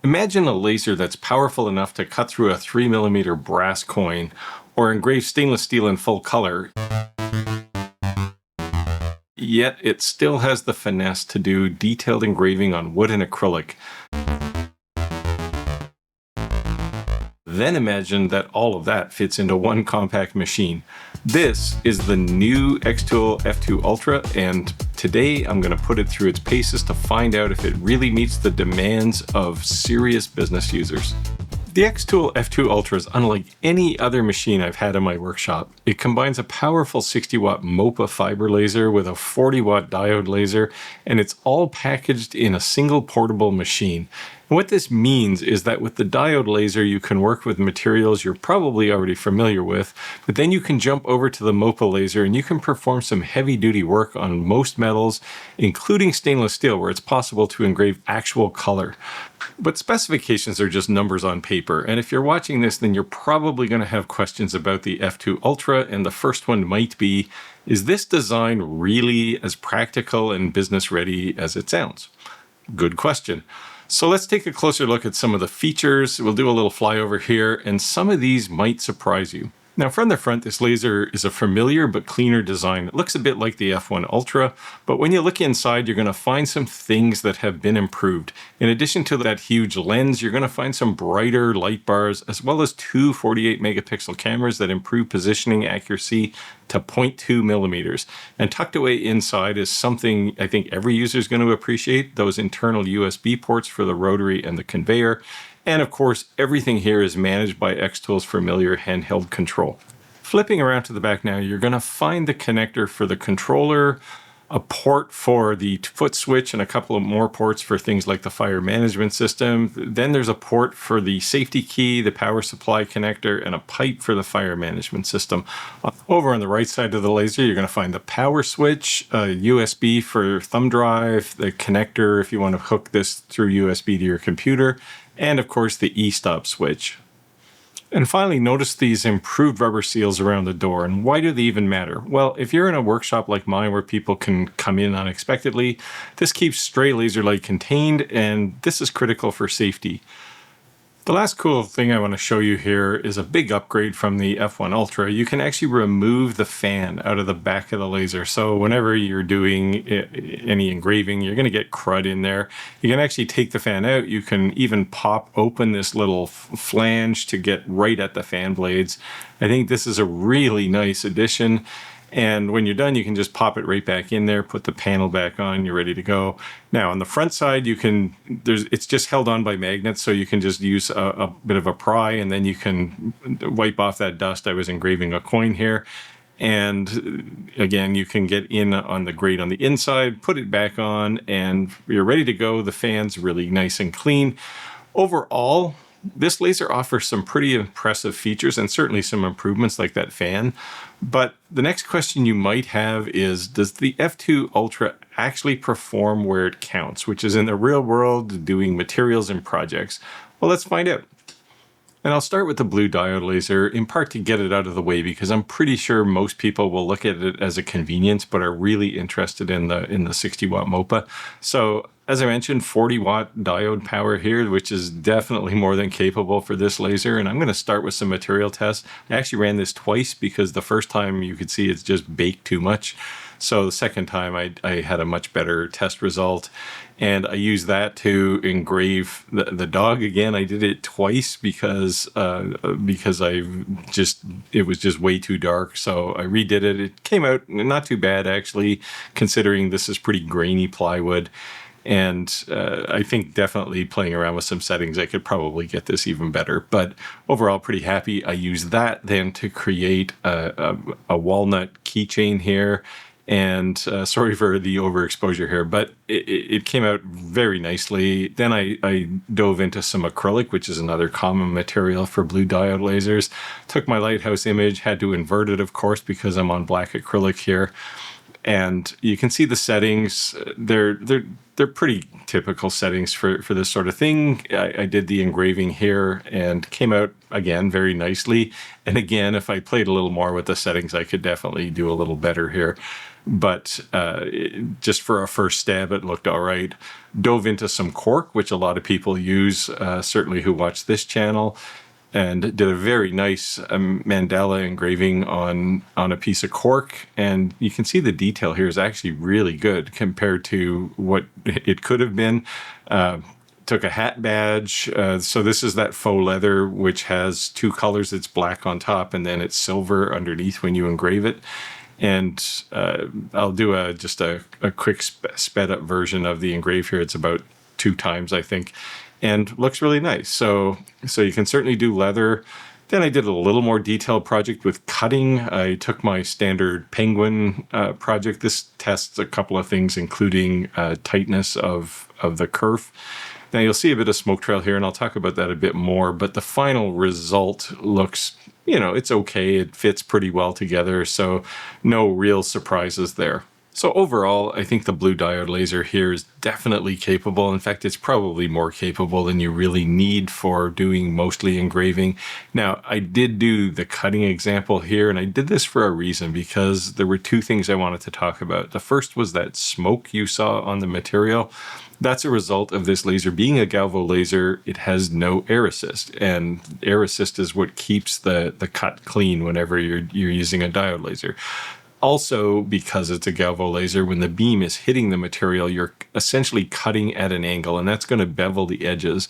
Imagine a laser that's powerful enough to cut through a 3mm brass coin or engrave stainless steel in full color, yet it still has the finesse to do detailed engraving on wood and acrylic. Then imagine that all of that fits into one compact machine. This is the new xTool F2 Ultra, and today I'm going to put it through its paces to find out if it really meets the demands of serious business users. The xTool F2 Ultra is unlike any other machine I've had in my workshop. It combines a powerful 60-watt Mopa fiber laser with a 40-watt diode laser, and it's all packaged in a single portable machine. And what this means is that with the diode laser, you can work with materials you're probably already familiar with, but then you can jump over to the Mopa laser and you can perform some heavy-duty work on most metals, including stainless steel, where it's possible to engrave actual color. But specifications are just numbers on paper, and if you're watching this, then you're probably going to have questions about the F2 Ultra, and the first one might be, is this design really as practical and business-ready as it sounds? Good question. So let's take a closer look at some of the features. We'll do a little flyover here, and some of these might surprise you. Now, from the front, this laser is a familiar but cleaner design. It looks a bit like the F1 Ultra, but when you look inside, you're going to find some things that have been improved. In addition to that huge lens, you're going to find some brighter light bars, as well as two 48-megapixel cameras that improve positioning accuracy to 0.2 millimeters. And tucked away inside is something I think every user is going to appreciate, those internal USB ports for the rotary and the conveyor. And of course, everything here is managed by xTool's familiar handheld control. Flipping around to the back now, you're going to find the connector for the controller, a port for the foot switch, and a couple of more ports for things like the fire management system. Then there's a port for the safety key, the power supply connector, and a pipe for the fire management system. Over on the right side of the laser, you're going to find the power switch, a USB for thumb drive, the connector if you want to hook this through USB to your computer, and of course the e-stop switch. And finally, notice these improved rubber seals around the door. And why do they even matter? Well, if you're in a workshop like mine where people can come in unexpectedly, this keeps stray laser light contained, and this is critical for safety. The last cool thing I want to show you here is a big upgrade from the F1 Ultra. You can actually remove the fan out of the back of the laser. So whenever you're doing any engraving, you're going to get crud in there. You can actually take the fan out. You can even pop open this little flange to get right at the fan blades. I think this is a really nice addition. And when you're done, you can just pop it right back in there, put the panel back on, you're ready to go. Now on the front side, it's just held on by magnets, so you can just use a bit of a pry, and then you can wipe off that dust. I was engraving a coin here. And again, you can get in on the grate on the inside, put it back on, and you're ready to go. The fan's really nice and clean. Overall, this laser offers some pretty impressive features and certainly some improvements like that fan. But the next question you might have is, does the F2 Ultra actually perform where it counts, which is in the real world doing materials and projects? Well, let's find out. And I'll start with the blue diode laser, in part to get it out of the way, because I'm pretty sure most people will look at it as a convenience, but are really interested in the 60-watt Mopa. So as I mentioned, 40-watt diode power here, which is definitely more than capable for this laser. And I'm going to start with some material tests. I actually ran this twice because the first time you could see it's just baked too much. So the second time I had a much better test result. And I used that to engrave the dog again. I did it twice because it was just way too dark. So I redid it. It came out not too bad, actually, considering this is pretty grainy plywood. And I think definitely playing around with some settings, I could probably get this even better. But overall, pretty happy. I used that then to create a walnut keychain here. And sorry for the overexposure here, but it came out very nicely. Then I dove into some acrylic, which is another common material for blue diode lasers. Took my lighthouse image, had to invert it, of course, because I'm on black acrylic here. And you can see the settings. They're pretty typical settings for this sort of thing. I did the engraving here and came out again very nicely. And again, if I played a little more with the settings, I could definitely do a little better here. But just for a first stab, it looked all right. Dove into some cork, which a lot of people use, certainly who watch this channel, and did a very nice mandala engraving on a piece of cork. And you can see the detail here is actually really good compared to what it could have been. Took a hat badge. So this is that faux leather, which has two colors. It's black on top and then it's silver underneath when you engrave it. And I'll do just a quick sped up version of the engrave here. It's about 2 times, I think, and looks really nice. So you can certainly do leather. Then I did a little more detailed project with cutting. I took my standard penguin project. This tests a couple of things, including tightness of the kerf. Now you'll see a bit of smoke trail here, and I'll talk about that a bit more, but the final result looks, it's okay. It fits pretty well together, so no real surprises there. So overall, I think the blue diode laser here is definitely capable. In fact, it's probably more capable than you really need for doing mostly engraving. Now, I did do the cutting example here, and I did this for a reason, because there were 2 things I wanted to talk about. The first was that smoke you saw on the material. That's a result of this laser being a galvo laser. It has no air assist, and air assist is what keeps the cut clean whenever you're using a diode laser. Also, because it's a galvo laser, when the beam is hitting the material, you're essentially cutting at an angle, and that's going to bevel the edges.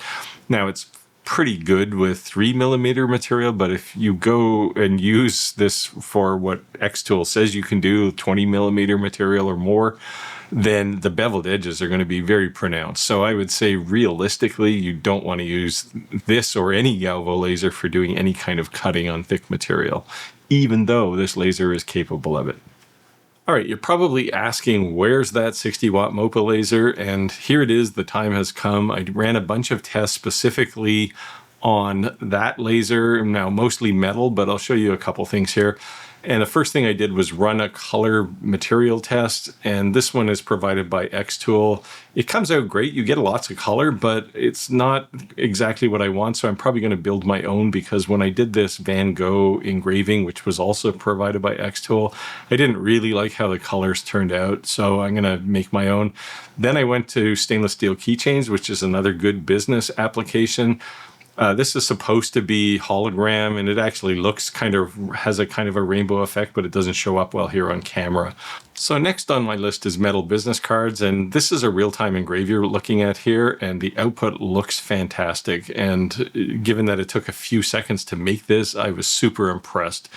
Now, it's pretty good with 3mm material, but if you go and use this for what xTool says you can do, 20mm material or more, then the beveled edges are going to be very pronounced. So I would say realistically, you don't want to use this or any galvo laser for doing any kind of cutting on thick material, even though this laser is capable of it. All right, you're probably asking, where's that 60-watt Mopa laser? And here it is, the time has come. I ran a bunch of tests specifically on that laser, now mostly metal, but I'll show you a couple things here. And the first thing I did was run a color material test, and this one is provided by xTool. It comes out great. You get lots of color, but it's not exactly what I want, so I'm probably going to build my own, because when I did this Van Gogh engraving, which was also provided by xTool, I didn't really like how the colors turned out, so I'm going to make my own. Then I went to stainless steel keychains, which is another good business application. This is supposed to be hologram, and it actually looks has a kind of a rainbow effect, but it doesn't show up well here on camera. So next on my list is metal business cards, and this is a real-time engrave you're looking at here, and the output looks fantastic. And given that it took a few seconds to make this, I was super impressed.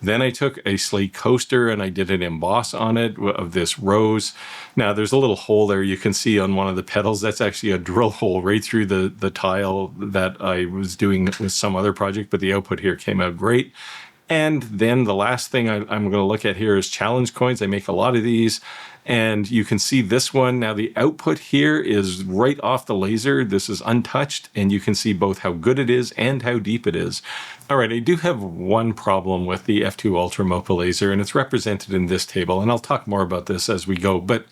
Then I took a slate coaster and I did an emboss on it of this rose. Now there's a little hole there you can see on one of the petals. That's actually a drill hole right through the tile that I was doing with some other project, but the output here came out great. And then the last thing I'm going to look at here is challenge coins. I make a lot of these, and you can see this one. Now the output here is right off the laser. This is untouched, and you can see both how good it is and how deep it is. All right, I do have one problem with the F2 Ultra Mopa laser, and it's represented in this table, and I'll talk more about this as we go. But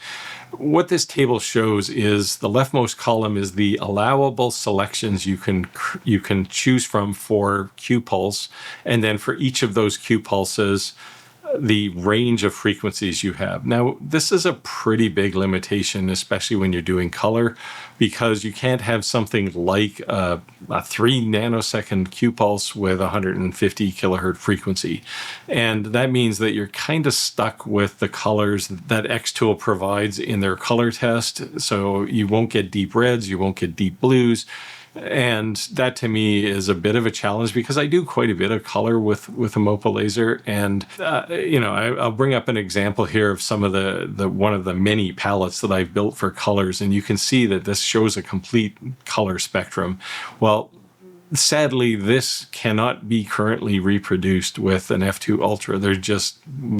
what this table shows is the leftmost column is the allowable selections you can choose from for Q pulse, and then for each of those Q pulses, the range of frequencies you have. Now, this is a pretty big limitation, especially when you're doing color, because you can't have something like a 3 nanosecond Q pulse with 150 kilohertz frequency. And that means that you're kind of stuck with the colors that xTool provides in their color test. So you won't get deep reds, you won't get deep blues. And that to me is a bit of a challenge, because I do quite a bit of color with a Mopa laser. And, I'll bring up an example here of some of the one of the many palettes that I've built for colors. And you can see that this shows a complete color spectrum. Well, sadly, this cannot be currently reproduced with an F2 Ultra.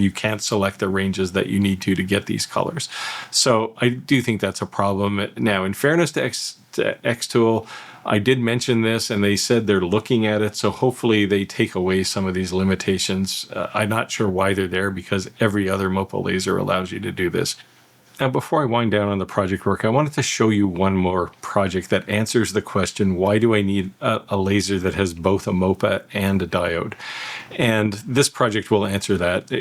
You can't select the ranges that you need to get these colors. So I do think that's a problem. Now, in fairness to xTool, I did mention this and they said they're looking at it, so hopefully they take away some of these limitations. I'm not sure why they're there because every other Mopa laser allows you to do this. Now, before I wind down on the project work, I wanted to show you one more project that answers the question, why do I need a laser that has both a Mopa and a diode? And this project will answer that.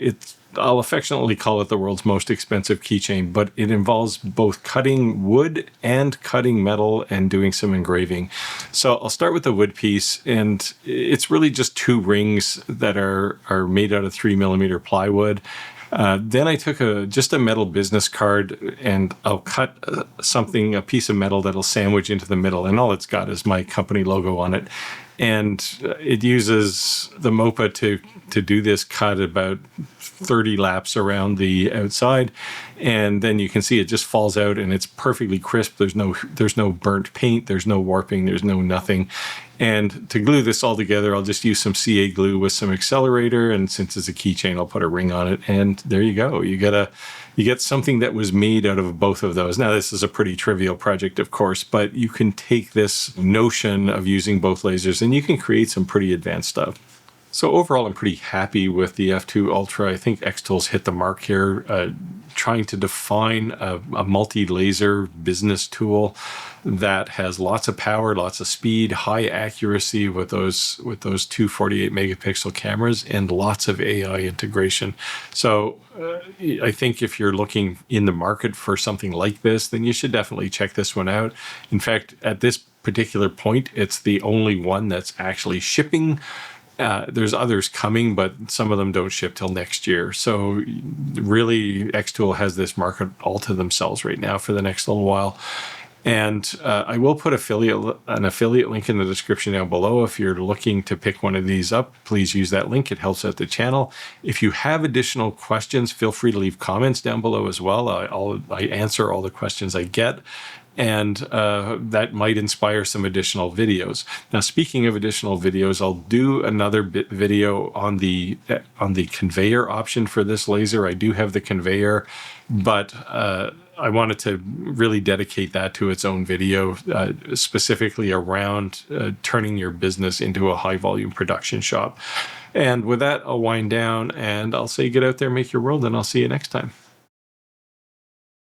I'll affectionately call it the world's most expensive keychain, but it involves both cutting wood and cutting metal and doing some engraving. So I'll start with the wood piece, and it's really just two rings that are made out of 3mm plywood. Then I took just a metal business card, and I'll cut a piece of metal that'll sandwich into the middle, and all it's got is my company logo on it. And it uses the Mopa to do this cut about 30 laps around the outside, and then you can see it just falls out and it's perfectly crisp. There's no burnt paint, there's no warping, there's no nothing. And to glue this all together, I'll just use some CA glue with some accelerator, and since it's a keychain, I'll put a ring on it, and there you go. You get something that was made out of both of those. Now, this is a pretty trivial project, of course, but you can take this notion of using both lasers and you can create some pretty advanced stuff. So overall, I'm pretty happy with the F2 Ultra. I think xTool's hit the mark here, trying to define a multi-laser business tool that has lots of power, lots of speed, high accuracy with those two 48 megapixel cameras, and lots of AI integration. So I think if you're looking in the market for something like this, then you should definitely check this one out. In fact, at this particular point, it's the only one that's actually shipping. There's others coming, but some of them don't ship till next year. So really, xTool has this market all to themselves right now for the next little while. And I will put an affiliate link in the description down below. If you're looking to pick one of these up, please use that link. It helps out the channel. If you have additional questions, feel free to leave comments down below as well. I answer all the questions I get, and that might inspire some additional videos. Now, speaking of additional videos, I'll do another video on the conveyor option for this laser. I do have the conveyor, but I wanted to really dedicate that to its own video, specifically around turning your business into a high volume production shop. And with that, I'll wind down and I'll say get out there, make your world, and I'll see you next time.